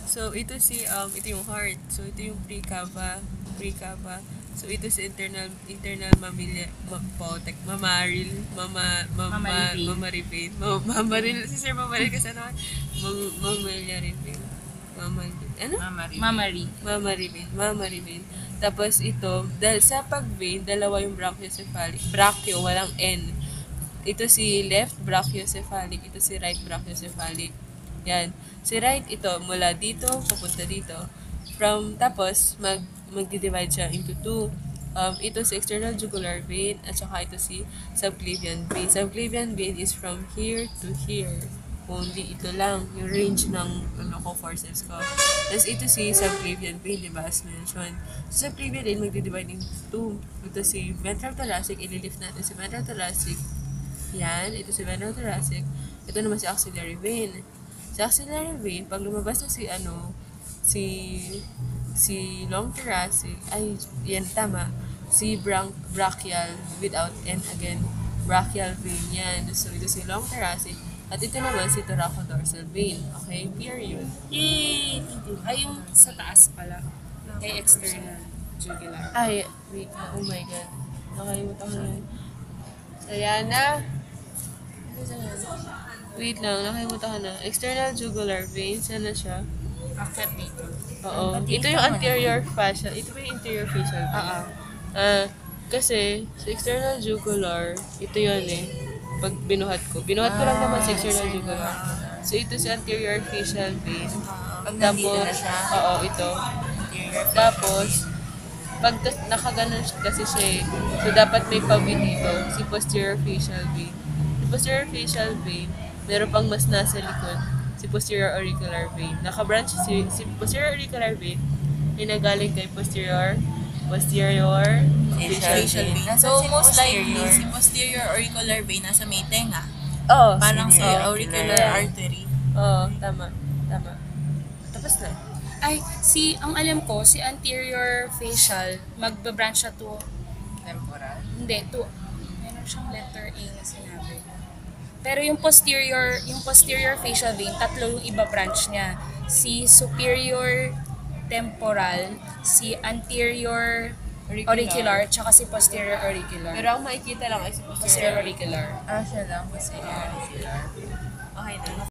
So, ito yung heart. So, ito yung pre-cava. So, ito si internal mamaril, mamaripin. Mamaril, si Sir Mamaril kasi ano, mamaril. Ano? Mamaripin. Tapos ito, dahil sa pag-vein, dalawa yung brachiocephalic. Brachio, walang N. Ito si left brachiocephalic, ito si right brachiocephalic. Yan. Si right ito, mula dito, papunta dito. Tapos, magdi-divide siya into two. Ito si external jugular vein, at saka ito si subclavian vein. Subclavian vein is from here to here. Only ito lang, yung range ng forceps ko. Tapos ito si subclavian vein, di ba, as mentioned. So, subclavian vein, magdi-divide into two. Ito si ventral thoracic, ililift natin si ventral thoracic. Yan, ito si ventral thoracic. Ito naman si axillary vein. Si axillary vein, pag lumabas na si long thoracic, yan, tama. Si brachial without N again. Brachial vein yan. So, ito si long thoracic. At ito naman si thoracodorsal vein. Okay? Period. Yay! Ay, yung sa taas pala. Kay external jugular. Wait. Oh my God. Nakalimutan ko yun. Sayana. Wait lang, nakalimutan ko na. External jugular vein. Saan na siya? After dito. Oo. Ito yung anterior facial. Ito ba yung interior facial vein? Kasi sa external jugular, ito yun eh. Pag binuhat ko lang naman sa external jugular. So, ito si anterior facial vein. Tapos, oo, ito. Tapos, pag nakaganon kasi siya eh. So, dapat may pawi dito. Si posterior facial vein. Si posterior facial vein, meron pang mas nasa likod. Si posterior auricular vein. Nakabranch si posterior auricular vein ay nagaling kay posterior facial vein. So, most likely, si posterior auricular vein nasa may tenga. Oh, Parang si auricular artery. Oo, tama. Tapos na. Ang alam ko, si anterior facial, magbabranch siya to, Temporal. hindi, meron siyang letter A na sinabi. Pero yung posterior facial vein, tatlo yung iba branch niya. Si superior temporal, si anterior auricular, tsaka si posterior auricular. Pero ang makikita lang ay si Posterior auricular. Siya lang, posterior auricular. Okay na.